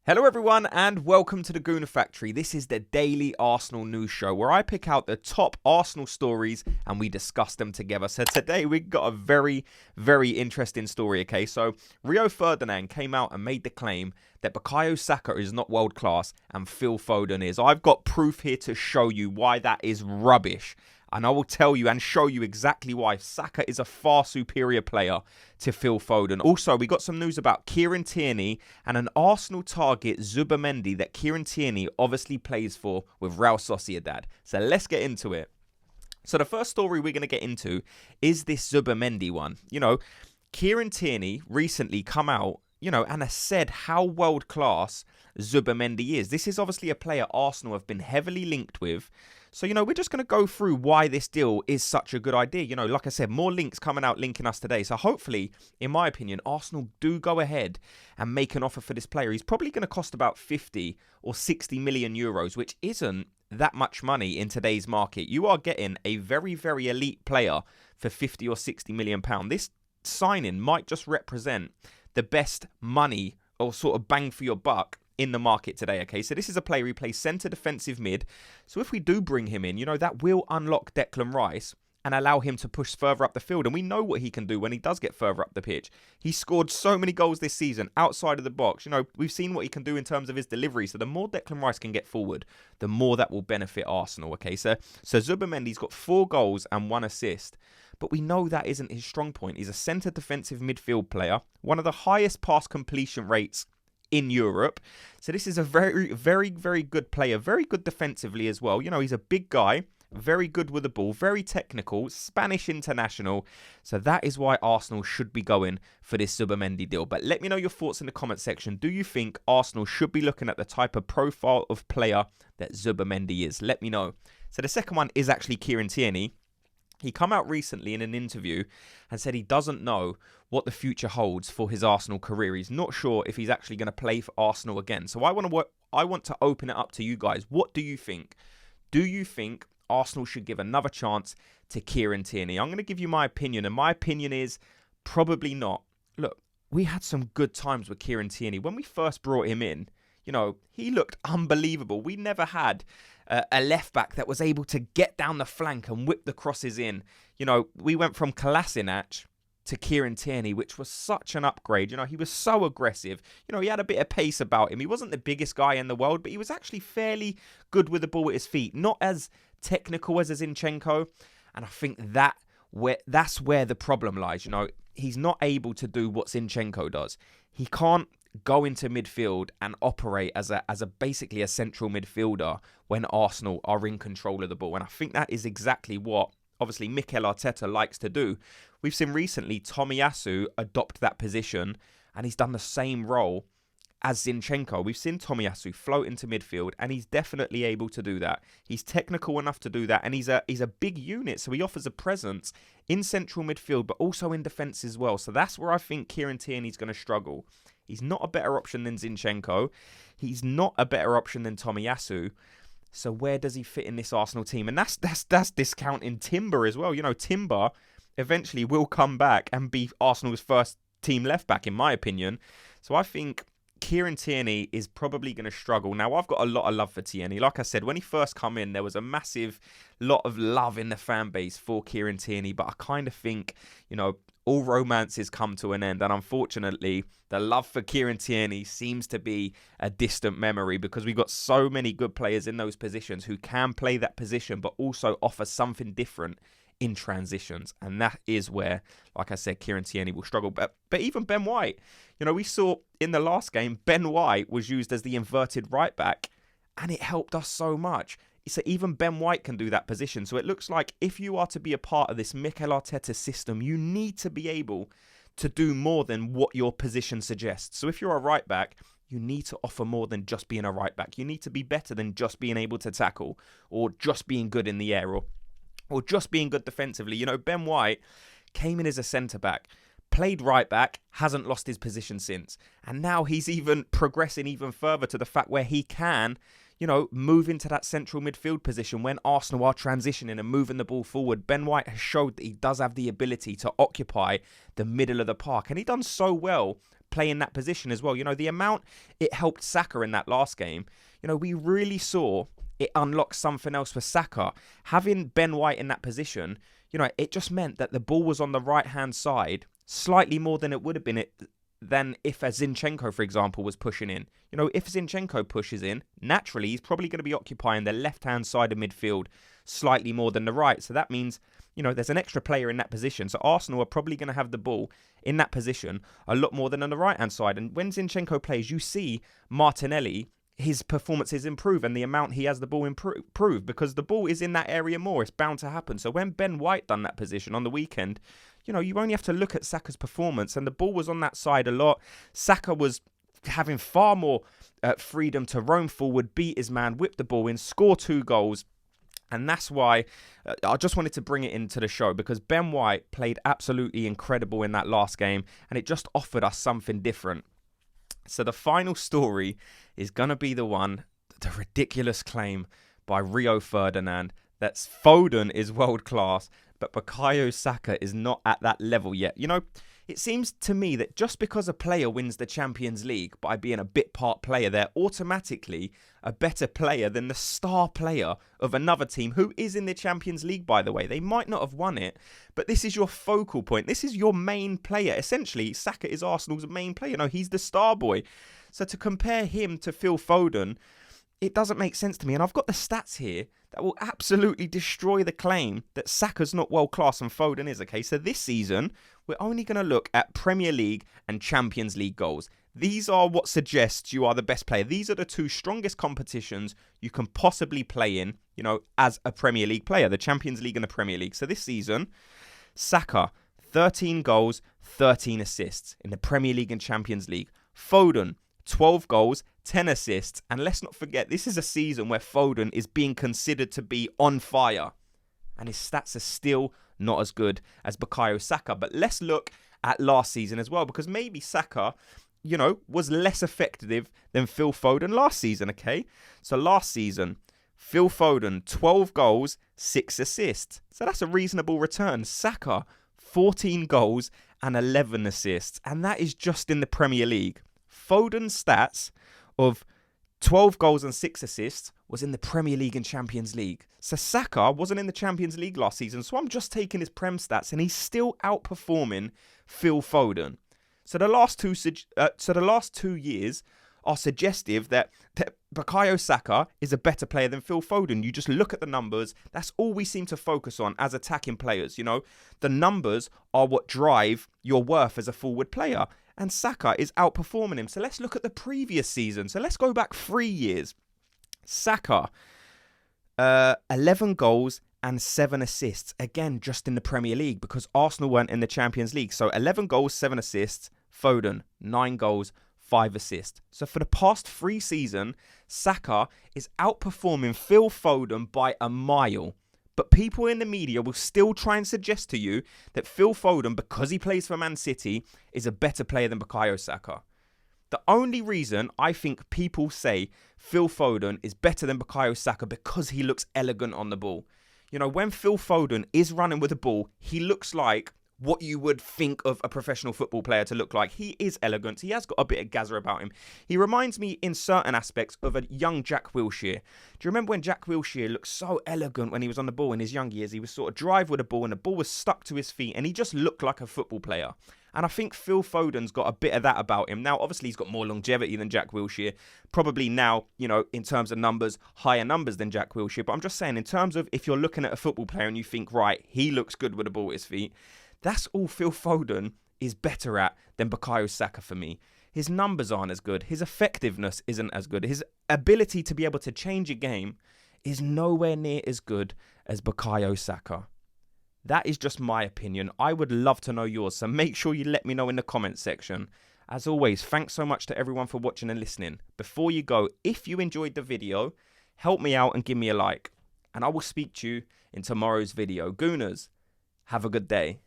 Hello everyone and welcome to the Gooner Factory. This is the daily Arsenal news show where I pick out the top Arsenal stories and we discuss them together. So today we've got a very interesting story, okay? So Rio Ferdinand came out and made the claim that Bukayo Saka is not world class and Phil Foden is. I've got proof here to show you why that is rubbish. And I will tell you and show you exactly why Saka is a far superior player to Phil Foden. Also, we got some news about Tierney and an Arsenal target, Zubimendi, that Tierney obviously plays for with Real Sociedad. So let's get into it. So the first story we're going to get into is this Zubimendi one. You know, Tierney recently come out, and has said how world-class Zubimendi is. This is obviously a player Arsenal have been heavily linked with. So, we're just going to go through why this deal is such a good idea. Like I said, more links coming out linking us today. So hopefully, in my opinion, Arsenal do go ahead and make an offer for this player. He's probably going to cost about 50 or 60 million euros, which isn't that much money in today's market. You are getting a very elite player for 50 or 60 million pounds. This signing might just represent the best money or sort of bang for your buck in the market today, okay? So this is a player who plays centre defensive mid. So if we do bring him in, that will unlock Declan Rice and allow him to push further up the field. And we know what he can do when he does get further up the pitch. He scored so many goals this season outside of the box. We've seen what he can do in terms of his delivery. So the more Declan Rice can get forward, the more that will benefit Arsenal, okay? So Zubimendi's got 4 goals and 1 assist. But we know that isn't his strong point. He's a centre defensive midfield player, one of the highest pass completion rates in Europe. So this is a very good player, very good defensively as well. He's a big guy, very good with the ball, very technical, Spanish international. So that is why Arsenal should be going for this Zubimendi deal. But let me know your thoughts in the comment section. Do you think Arsenal should be looking at the type of profile of player that Zubimendi is? Let me know. So the second one is actually Tierney. He come out recently in an interview and said he doesn't know what the future holds for his Arsenal career. He's not sure if he's actually going to play for Arsenal again. So I want to open it up to you guys. What do you think? Do you think Arsenal should give another chance to Tierney? I'm going to give you my opinion, and my opinion is probably not. Look, we had some good times with Tierney. When we first brought him in, he looked unbelievable. We never had a left back that was able to get down the flank and whip the crosses in. We went from Kolasinac to Tierney, which was such an upgrade. He was so aggressive. He had a bit of pace about him. He wasn't the biggest guy in the world, but he was actually fairly good with the ball at his feet. Not as technical as Zinchenko. And I think that's where the problem lies. He's not able to do what Zinchenko does. He can't go into midfield and operate as a basically a central midfielder when Arsenal are in control of the ball. And I think that is exactly what obviously Mikel Arteta likes to do. We've seen recently Tomiyasu adopt that position, and he's done the same role as Zinchenko. We've seen Tomiyasu float into midfield, and he's definitely able to do that. He's technical enough to do that, and he's a big unit, so he offers a presence in central midfield, but also in defence as well. So that's where I think Tierney's going to struggle. He's not a better option than Zinchenko. He's not a better option than Tomiyasu. So where does he fit in this Arsenal team? And that's discounting Timber as well. Timber eventually will come back and be Arsenal's first team left back, in my opinion. So I think Tierney is probably going to struggle. Now, I've got a lot of love for Tierney. Like I said, when he first come in, there was a massive lot of love in the fan base for Tierney. But I kind of think, all romances come to an end. And unfortunately, the love for Tierney seems to be a distant memory because we've got so many good players in those positions who can play that position, but also offer something different in transitions. And that is where, like I said, Tierney will struggle. But even Ben White, we saw in the last game, Ben White was used as the inverted right back, and it helped us so much. So even Ben White can do that position. So it looks like if you are to be a part of this Mikel Arteta system, you need to be able to do more than what your position suggests. So if you're a right back, you need to offer more than just being a right back. You need to be better than just being able to tackle or just being good in the air or just being good defensively. Ben White came in as a centre-back, played right back, hasn't lost his position since. And now he's even progressing even further to the fact where he can, move into that central midfield position when Arsenal are transitioning and moving the ball forward. Ben White has showed that he does have the ability to occupy the middle of the park. And he done so well play in that position as well. You know, the amount it helped Saka in that last game, you know, we really saw it unlock something else for Saka. Having Ben White in that position, you know, it just meant that the ball was on the right-hand side slightly more than it would have been than if a Zinchenko, for example, was pushing in. You know, if Zinchenko pushes in, naturally, he's probably going to be occupying the left-hand side of midfield slightly more than the right. So that means, you know, there's an extra player in that position. So Arsenal are probably going to have the ball in that position a lot more than on the right-hand side. And when Zinchenko plays, you see Martinelli, his performances improve and the amount he has the ball improve because the ball is in that area more. It's bound to happen. So when Ben White done that position on the weekend, you know, you only have to look at Saka's performance and the ball was on that side a lot. Saka was having far more freedom to roam forward, beat his man, whip the ball in, score 2 goals. And that's why I just wanted to bring it into the show because Ben White played absolutely incredible in that last game and it just offered us something different. So the final story is going to be the ridiculous claim by Rio Ferdinand that Foden is world class, but Bukayo Saka is not at that level yet. You know, it seems to me that just because a player wins the Champions League by being a bit part player, they're automatically a better player than the star player of another team who is in the Champions League, by the way. They might not have won it, but this is your focal point. This is your main player. Essentially, Saka is Arsenal's main player. No, he's the star boy. So to compare him to Phil Foden, it doesn't make sense to me. And I've got the stats here that will absolutely destroy the claim that Saka's not world class and Foden is. Okay, so this season, we're only going to look at Premier League and Champions League goals. These are what suggests you are the best player. These are the 2 strongest competitions you can possibly play in, you know, as a Premier League player, the Champions League and the Premier League. So this season, Saka, 13 goals, 13 assists in the Premier League and Champions League. Foden, 12 goals, 10 assists. And let's not forget, this is a season where Foden is being considered to be on fire. And his stats are still not as good as Bukayo Saka. But let's look at last season as well, because maybe Saka, you know, was less effective than Phil Foden last season, okay? So last season, Phil Foden, 12 goals, 6 assists. So that's a reasonable return. Saka, 14 goals and 11 assists. And that is just in the Premier League. Foden's stats of 12 goals and 6 assists was in the Premier League and Champions League. So Saka wasn't in the Champions League last season. So I'm just taking his Prem stats and he's still outperforming Phil Foden. So the last 2 years are suggestive that Bukayo Saka is a better player than Phil Foden. You just look at the numbers. That's all we seem to focus on as attacking players. You know, the numbers are what drive your worth as a forward player. And Saka is outperforming him. So let's look at the previous season. So let's go back 3 years. Saka, 11 goals and 7 assists. Again, just in the Premier League because Arsenal weren't in the Champions League. So 11 goals, 7 assists. Foden, 9 goals, 5 assists. So for the past 3 seasons, Saka is outperforming Phil Foden by a mile. But people in the media will still try and suggest to you that Phil Foden, because he plays for Man City, is a better player than Bukayo Saka. The only reason I think people say Phil Foden is better than Bukayo Saka because he looks elegant on the ball. You know, when Phil Foden is running with the ball, he looks like what you would think of a professional football player to look like. He is elegant. He has got a bit of gazza about him. He reminds me in certain aspects of a young Jack Wilshere. Do you remember when Jack Wilshere looked so elegant when he was on the ball in his young years? He was sort of drive with the ball and the ball was stuck to his feet and he just looked like a football player. And I think Phil Foden's got a bit of that about him. Now, obviously, he's got more longevity than Jack Wilshere. Probably now, you know, in terms of numbers, higher numbers than Jack Wilshere. But I'm just saying, in terms of if you're looking at a football player and you think, right, he looks good with the ball at his feet, that's all Phil Foden is better at than Bukayo Saka for me. His numbers aren't as good. His effectiveness isn't as good. His ability to be able to change a game is nowhere near as good as Bukayo Saka. That is just my opinion. I would love to know yours, so make sure you let me know in the comments section. As always, thanks so much to everyone for watching and listening. Before you go, if you enjoyed the video, help me out and give me a like. And I will speak to you in tomorrow's video. Gooners, have a good day.